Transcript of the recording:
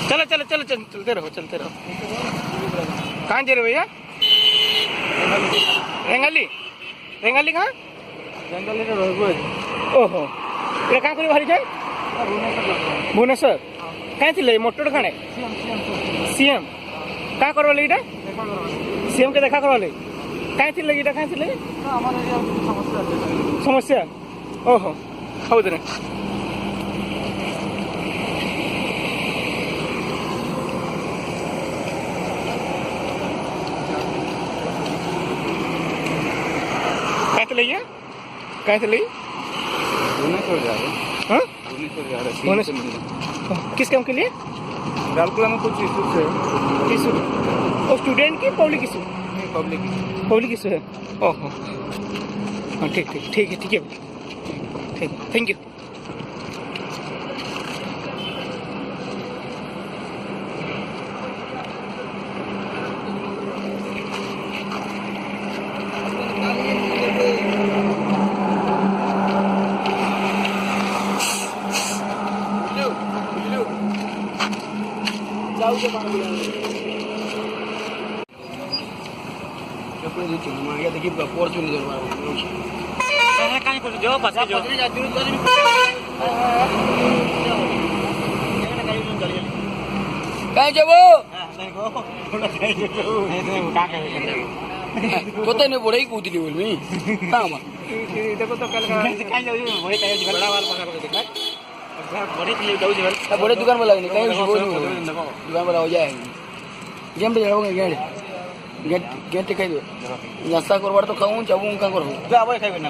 चलो चलो चलो चलो चलते रहो चलते रहो। कहाँ जा रहे भैया? रेंगाली रेंगाली कहाँ? ओहो ये कहाँ करी बाहरी जाए? भुवनेश्वर कहीं थी मोटर खाने सीएम क्या करवा इटा सीएम के देखा करवा कहीं थी इटा कहीं थी समस्या ओहो हौदे कहीं से भुवनेश्वर जा रहे हाँ भुवनेश्वर किस काम के लिए? राउरकेला में कुछ इशू है। इशू और स्टूडेंट की पब्लिक इशू? पब्लिक इशू है। ओहो हाँ ठीक ठीक ठीक है ठीक है ठीक थैंक यू। देखिए फॉर्च्यूनर कोते ने बड़े कूदली बोल मी कामा देखो तो कल का बड़ा वाला पका कर देखा बड़े दुकान में लगने कहीं दुकान वाला हो जाए गेम पे जाओगे गेट गेट कह दो नाश्ता करवार तो खाऊं चाबू का करो जा भाई खाइबे ना